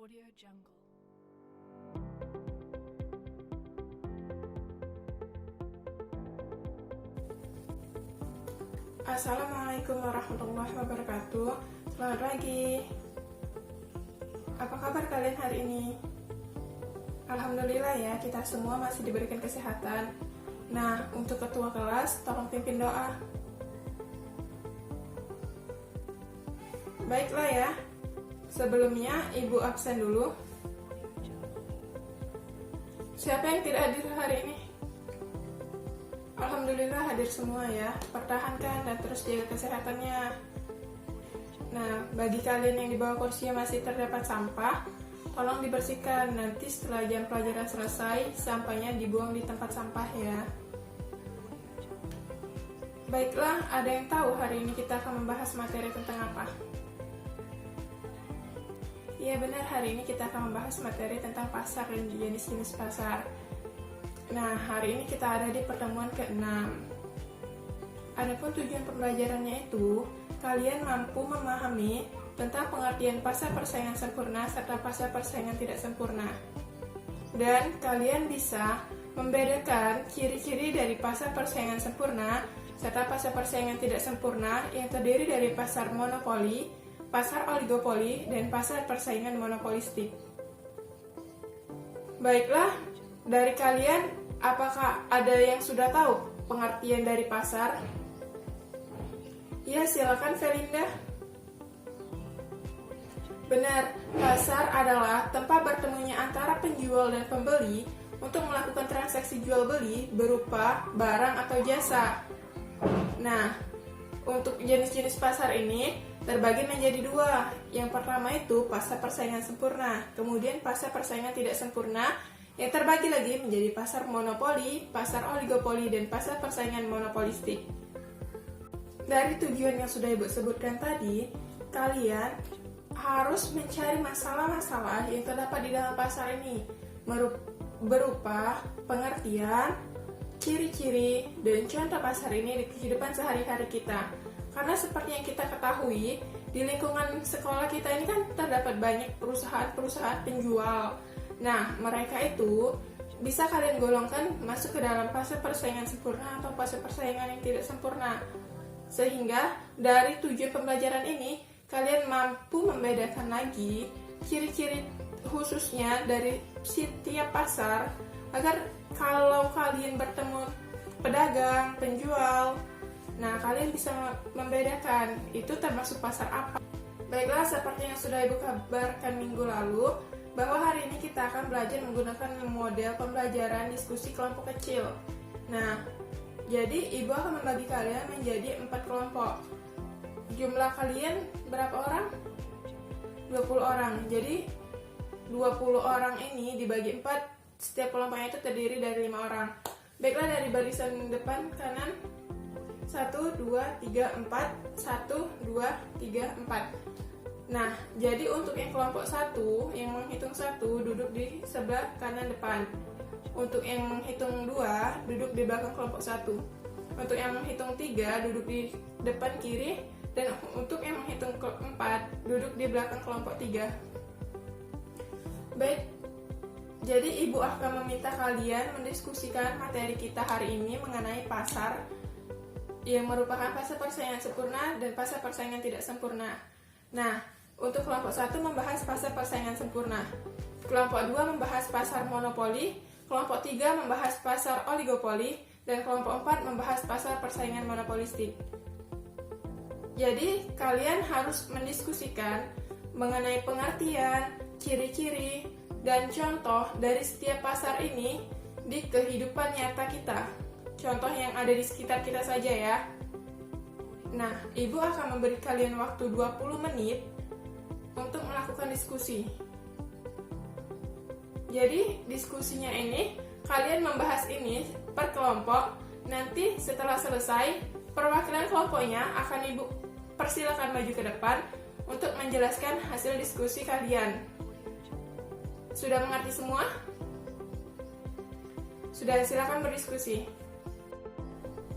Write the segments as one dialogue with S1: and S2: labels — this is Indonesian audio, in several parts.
S1: Audio Jungle.
S2: Assalamualaikum warahmatullahi wabarakatuh. Selamat pagi. Apa kabar kalian hari ini? Alhamdulillah ya, kita semua masih diberikan kesehatan. Nah, untuk ketua kelas, tolong pimpin doa. Baiklah ya, sebelumnya Ibu absen dulu. Siapa yang tidak hadir hari ini? Alhamdulillah hadir semua ya. Pertahankan dan terus jaga kesehatannya. Nah, bagi kalian yang di bawah kursi masih terdapat sampah, tolong dibersihkan. Nanti setelah jam pelajaran selesai, sampahnya dibuang di tempat sampah ya. Baiklah, ada yang tahu hari ini kita akan membahas materi tentang apa? Ya benar, hari ini kita akan membahas materi tentang pasar dan jenis-jenis pasar. Nah, hari ini kita ada di pertemuan ke-6. Adapun tujuan pembelajarannya itu, kalian mampu memahami tentang pengertian pasar persaingan sempurna serta pasar persaingan tidak sempurna. Dan kalian bisa membedakan ciri-ciri dari pasar persaingan sempurna serta pasar persaingan tidak sempurna yang terdiri dari pasar monopoli, pasar oligopoli, dan pasar persaingan monopolistik. Baiklah, dari kalian, apakah ada yang sudah tahu pengertian dari pasar? Ya, silakan Felinda. Benar, pasar adalah tempat bertemunya antara penjual dan pembeli untuk melakukan transaksi jual-beli berupa barang atau jasa. Nah, untuk jenis-jenis pasar ini terbagi menjadi dua. Yang pertama itu pasar persaingan sempurna, kemudian pasar persaingan tidak sempurna, yang terbagi lagi menjadi pasar monopoli, pasar oligopoli, dan pasar persaingan monopolistik. Dari tujuan yang sudah Ibu sebutkan tadi, kalian harus mencari masalah-masalah yang terdapat di dalam pasar ini, berupa pengertian, ciri-ciri, dan contoh pasar ini di kehidupan sehari-hari kita. Karena seperti yang kita ketahui, di lingkungan sekolah kita ini kan terdapat banyak perusahaan-perusahaan penjual. Nah, mereka itu bisa kalian golongkan masuk ke dalam pasar persaingan sempurna atau pasar persaingan yang tidak sempurna. Sehingga dari tujuan pembelajaran ini, kalian mampu membedakan lagi ciri-ciri khususnya dari setiap pasar, agar kalau kalian bertemu pedagang, penjual, nah kalian bisa membedakan itu termasuk pasar apa. Baiklah, seperti yang sudah Ibu kabarkan minggu lalu, bahwa hari ini kita akan belajar menggunakan model pembelajaran diskusi kelompok kecil. Nah, jadi Ibu akan membagi kalian menjadi 4 kelompok. Jumlah kalian berapa orang? 20 orang. Jadi 20 orang ini dibagi 4, setiap kelompoknya itu terdiri dari 5 orang. Baiklah, dari barisan depan kanan, 1, 2, 3, 4, 1, 2, 3, 4. Nah, jadi untuk yang kelompok 1, yang menghitung 1, duduk di sebelah kanan depan. Untuk yang menghitung 2, duduk di belakang kelompok 1. Untuk yang menghitung 3, duduk di depan kiri. Dan untuk yang menghitung 4, duduk di belakang kelompok 3. Baik, jadi Ibu akan meminta kalian mendiskusikan materi kita hari ini mengenai pasar yang merupakan pasar persaingan sempurna dan pasar persaingan tidak sempurna. Nah, untuk kelompok 1 membahas pasar persaingan sempurna, kelompok 2 membahas pasar monopoli, kelompok 3 membahas pasar oligopoli, dan kelompok 4 membahas pasar persaingan monopolistik. Jadi, kalian harus mendiskusikan mengenai pengertian, ciri-ciri, dan contoh dari setiap pasar ini di kehidupan nyata kita. Contoh yang ada di sekitar kita saja ya. Nah, Ibu akan memberi kalian waktu 20 menit untuk melakukan diskusi. Jadi, diskusinya ini, kalian membahas ini per kelompok. Nanti setelah selesai, perwakilan kelompoknya akan Ibu persilakan maju ke depan untuk menjelaskan hasil diskusi kalian. Sudah mengerti semua? Sudah, silakan berdiskusi.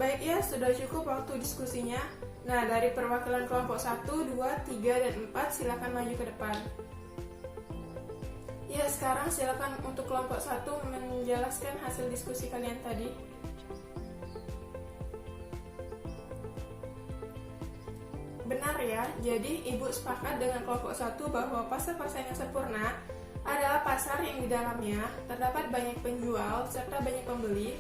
S2: Baik ya, sudah cukup waktu diskusinya. Nah, dari perwakilan kelompok 1, 2, 3, dan 4 silakan maju ke depan. Ya, sekarang silakan untuk kelompok 1 menjelaskan hasil diskusi kalian tadi. Benar ya, jadi Ibu sepakat dengan kelompok 1 bahwa pasar persaingan sempurna adalah pasar yang di dalamnya terdapat banyak penjual serta banyak pembeli,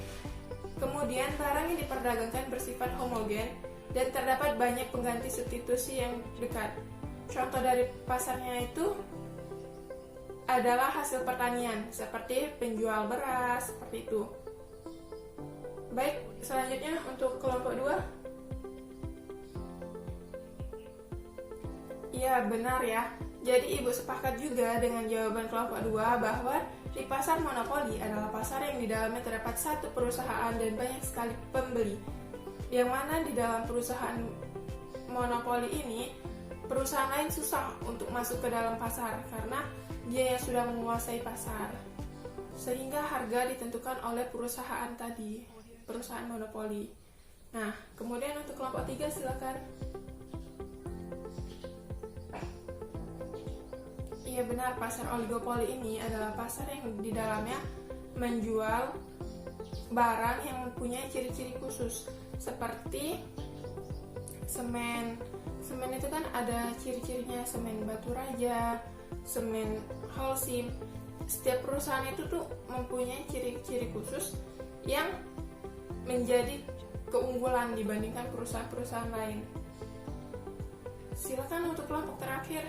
S2: kemudian barang yang diperdagangkan bersifat homogen, dan terdapat banyak pengganti substitusi yang dekat. Contoh dari pasarnya itu adalah hasil pertanian, seperti penjual beras, seperti itu. Baik, selanjutnya untuk kelompok 2. Iya, benar ya. Jadi Ibu sepakat juga dengan jawaban kelompok 2 bahwa di pasar monopoli adalah pasar yang di dalamnya terdapat satu perusahaan dan banyak sekali pembeli. Yang mana di dalam perusahaan monopoli ini, perusahaan lain susah untuk masuk ke dalam pasar karena dia yang sudah menguasai pasar. Sehingga harga ditentukan oleh perusahaan tadi, perusahaan monopoli. Nah, kemudian untuk kelompok 3 silakan. Iya benar, pasar oligopoli ini adalah pasar yang di dalamnya menjual barang yang mempunyai ciri-ciri khusus seperti semen. Semen itu kan ada ciri-cirinya, semen batu raja, semen Holcim. Setiap perusahaan itu tuh mempunyai ciri-ciri khusus yang menjadi keunggulan dibandingkan perusahaan-perusahaan lain. Silakan untuk kelompok terakhir.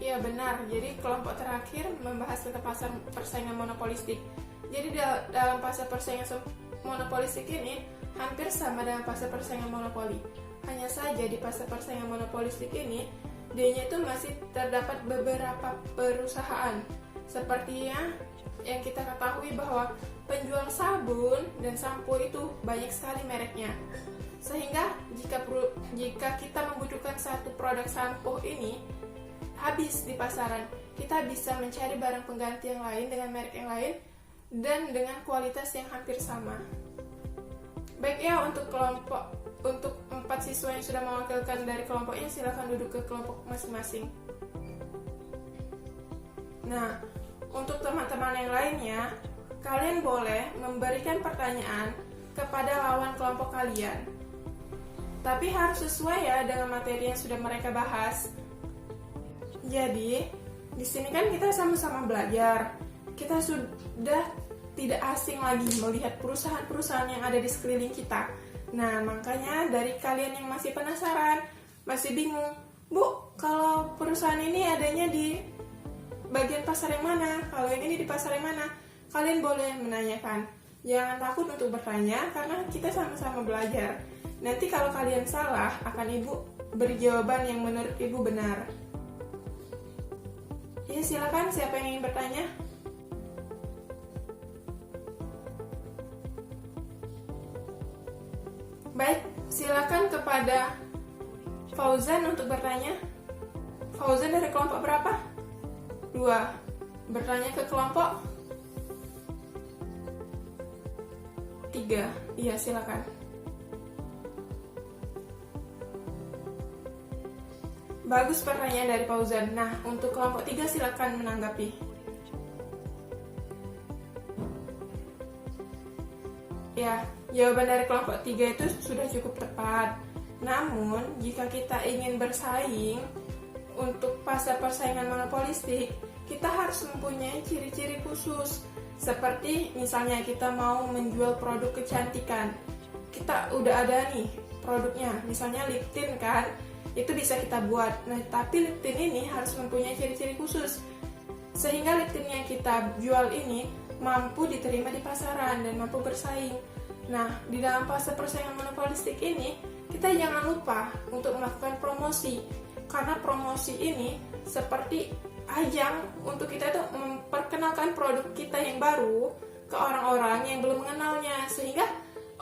S2: Iya benar, jadi kelompok terakhir membahas tentang pasar persaingan monopolistik. Jadi dalam pasar persaingan monopolistik ini hampir sama dengan pasar persaingan monopoli. Hanya saja di pasar persaingan monopolistik ini, dia itu masih terdapat beberapa perusahaan. Seperti yang kita ketahui bahwa penjual sabun dan sampo itu banyak sekali mereknya. Sehingga jika kita membutuhkan satu produk sampo ini habis di pasaran, kita bisa mencari barang pengganti yang lain dengan merek yang lain dan dengan kualitas yang hampir sama. Baik ya, untuk 4 siswa yang sudah mewakilkan dari kelompoknya, silakan duduk ke kelompok masing-masing. Nah, untuk teman-teman yang lainnya, kalian boleh memberikan pertanyaan kepada lawan kelompok kalian. Tapi harus sesuai ya dengan materi yang sudah mereka bahas. Jadi, di sini kan kita sama-sama belajar. Kita sudah tidak asing lagi melihat perusahaan-perusahaan yang ada di sekeliling kita. Nah, makanya dari kalian yang masih penasaran, masih bingung, Bu, kalau perusahaan ini adanya di bagian pasar yang mana? Kalau yang ini di pasar yang mana? Kalian boleh menanyakan. Jangan takut untuk bertanya, karena kita sama-sama belajar. Nanti kalau kalian salah, akan Ibu beri jawaban yang menurut Ibu benar. Ya, silakan, siapa yang ingin bertanya? Baik, silakan kepada Fauzan untuk bertanya. Fauzan dari kelompok berapa? 2. Bertanya ke kelompok 3. Iya, silakan. Bagus pertanyaan dari Fauzan. Nah, untuk kelompok 3 silakan menanggapi. Ya, jawaban dari kelompok 3 itu sudah cukup tepat. Namun, jika kita ingin bersaing untuk pasar persaingan monopolistik, kita harus mempunyai ciri-ciri khusus. Seperti misalnya kita mau menjual produk kecantikan. Kita udah ada nih produknya, misalnya lip tint kan, itu bisa kita buat. Nah, tapi lip tint ini harus mempunyai ciri-ciri khusus sehingga lip tint yang kita jual ini mampu diterima di pasaran dan mampu bersaing. Nah, di dalam pasar persaingan monopolistik ini, kita jangan lupa untuk melakukan promosi, karena promosi ini seperti ajang untuk kita itu memperkenalkan produk kita yang baru ke orang-orang yang belum mengenalnya, sehingga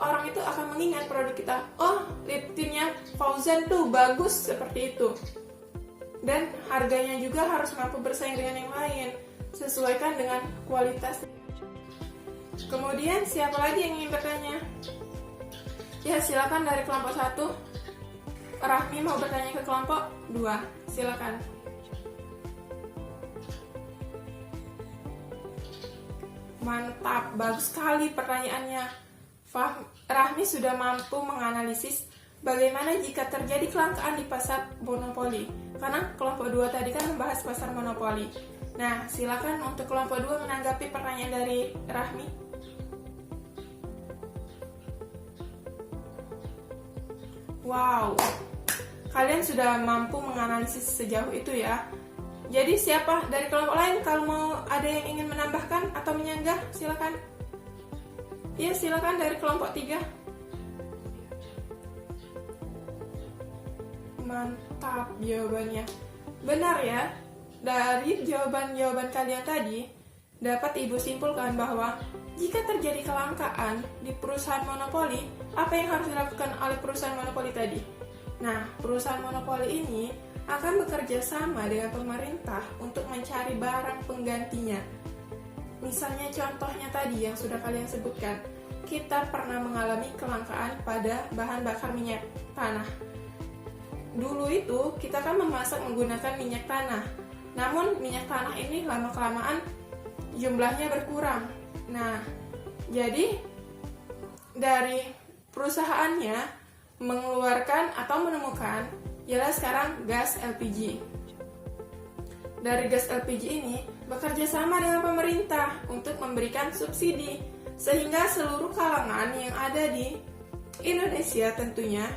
S2: orang itu akan mengingat produk kita. Oh, lip tintnya Fauzan tuh bagus, seperti itu. Dan harganya juga harus mampu bersaing dengan yang lain, sesuaikan dengan kualitas. Kemudian siapa lagi yang ingin bertanya? Ya, silakan dari kelompok 1. Rahmi mau bertanya ke kelompok 2, silakan. Mantap, bagus sekali pertanyaannya. Rahmi sudah mampu menganalisis bagaimana jika terjadi kelangkaan di pasar monopoli. Karena kelompok 2 tadi kan membahas pasar monopoli. Nah, silakan untuk kelompok 2 menanggapi pertanyaan dari Rahmi. Wow, kalian sudah mampu menganalisis sejauh itu ya. Jadi siapa dari kelompok lain kalau mau ada yang ingin menambahkan atau menyanggah, silakan. Ya, silakan dari kelompok 3. Mantap jawabannya. Benar ya, dari jawaban-jawaban kalian tadi dapat Ibu simpulkan bahwa jika terjadi kelangkaan di perusahaan monopoli, apa yang harus dilakukan oleh perusahaan monopoli tadi? Nah, perusahaan monopoli ini akan bekerja sama dengan pemerintah untuk mencari barang penggantinya. Misalnya contohnya tadi yang sudah kalian sebutkan, kita pernah mengalami kelangkaan pada bahan bakar minyak tanah. Dulu itu kita kan memasak menggunakan minyak tanah, namun minyak tanah ini lama-kelamaan jumlahnya berkurang. Nah, jadi dari perusahaannya mengeluarkan atau menemukan ialah sekarang gas LPG. Dari gas LPG ini bekerja sama dengan pemerintah untuk memberikan subsidi, sehingga seluruh kalangan yang ada di Indonesia tentunya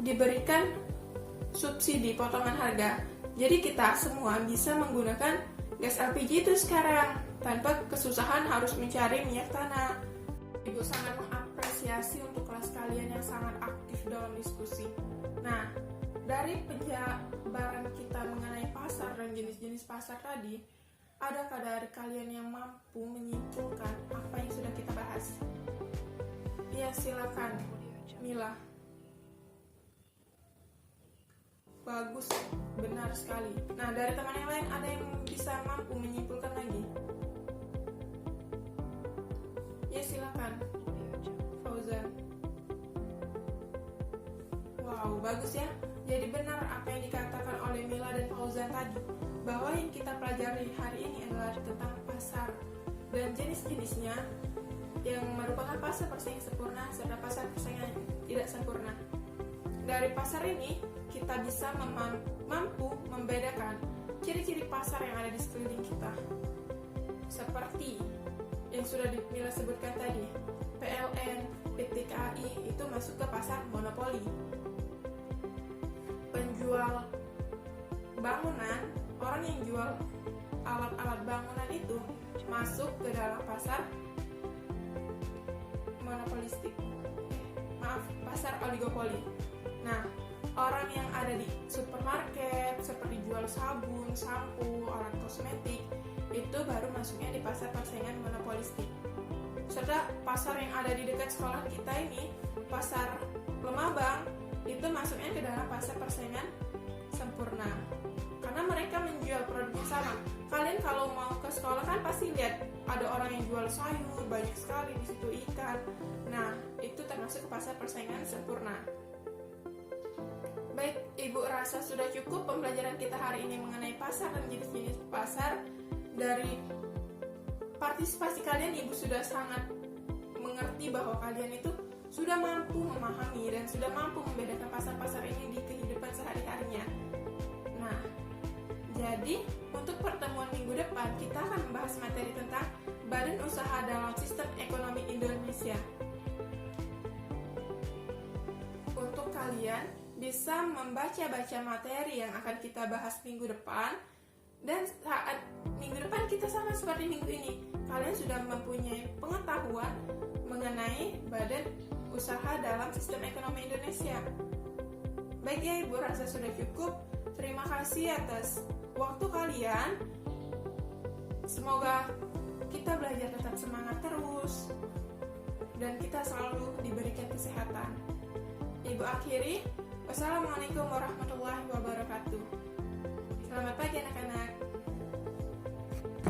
S2: diberikan subsidi potongan harga. Jadi kita semua bisa menggunakan gas LPG itu sekarang tanpa kesusahan harus mencari minyak tanah. Ibu sangat mengapresiasi untuk kelas kalian yang sangat aktif dalam diskusi. Nah, dari penjabaran kita mengenai pasar dan jenis-jenis pasar tadi, adakah dari kalian yang mampu menyimpulkan apa yang sudah kita bahas? Ya, silakan, Mila. Bagus, benar sekali. Nah, dari teman yang lain ada yang bisa mampu menyimpulkan lagi? Ya, silakan, Fauzan. Wow, bagus ya. Jadi benar apa yang dikatakan oleh Mila dan Fauzan tadi, bahwa yang kita pelajari hari ini adalah tentang pasar dan jenis-jenisnya yang merupakan pasar persaingan sempurna serta pasar persaingan tidak sempurna. Dari pasar ini kita bisa mampu membedakan ciri-ciri pasar yang ada di sekeliling kita. Seperti yang sudah Mila sebutkan tadi, PLN, PT KAI itu masuk ke pasar monopoli. Penjual bangunan, orang yang jual alat-alat bangunan itu masuk ke dalam pasar monopolistik. Pasar oligopoli. Nah, orang yang ada di supermarket seperti jual sabun, sampo, alat kosmetik itu baru masuknya di pasar persaingan monopolistik. Serta pasar yang ada di dekat sekolah kita ini, pasar Lemabang, itu masuknya ke dalam pasar persaingan sempurna. Karena mereka menjual produknya sama. Kalian kalau mau ke sekolah kan pasti lihat ada orang yang jual sayur, banyak sekali di situ ikan. Nah, itu termasuk ke pasar persaingan sempurna. Baik, Ibu rasa sudah cukup pembelajaran kita hari ini mengenai pasar dan jenis-jenis pasar. Dari partisipasi kalian, Ibu sudah sangat mengerti bahwa kalian itu sudah mampu memahami dan sudah mampu membedakan pasar-pasar ini di kehidupan sehari-harinya. Nah, jadi untuk pertemuan minggu depan kita akan membahas materi tentang Badan Usaha dalam Sistem Ekonomi Indonesia. Untuk kalian bisa membaca-baca materi yang akan kita bahas minggu depan, dan saat minggu depan kita sama seperti minggu ini, kalian sudah mempunyai pengetahuan mengenai Badan Usaha dalam Sistem Ekonomi Indonesia. Baik ya, Ibu rasa sudah cukup. Terima kasih atas waktu kalian. Semoga kita belajar tetap semangat terus dan kita selalu diberikan kesehatan. Ibu akhiri, wassalamualaikum warahmatullahi wabarakatuh. Selamat pagi anak-anak.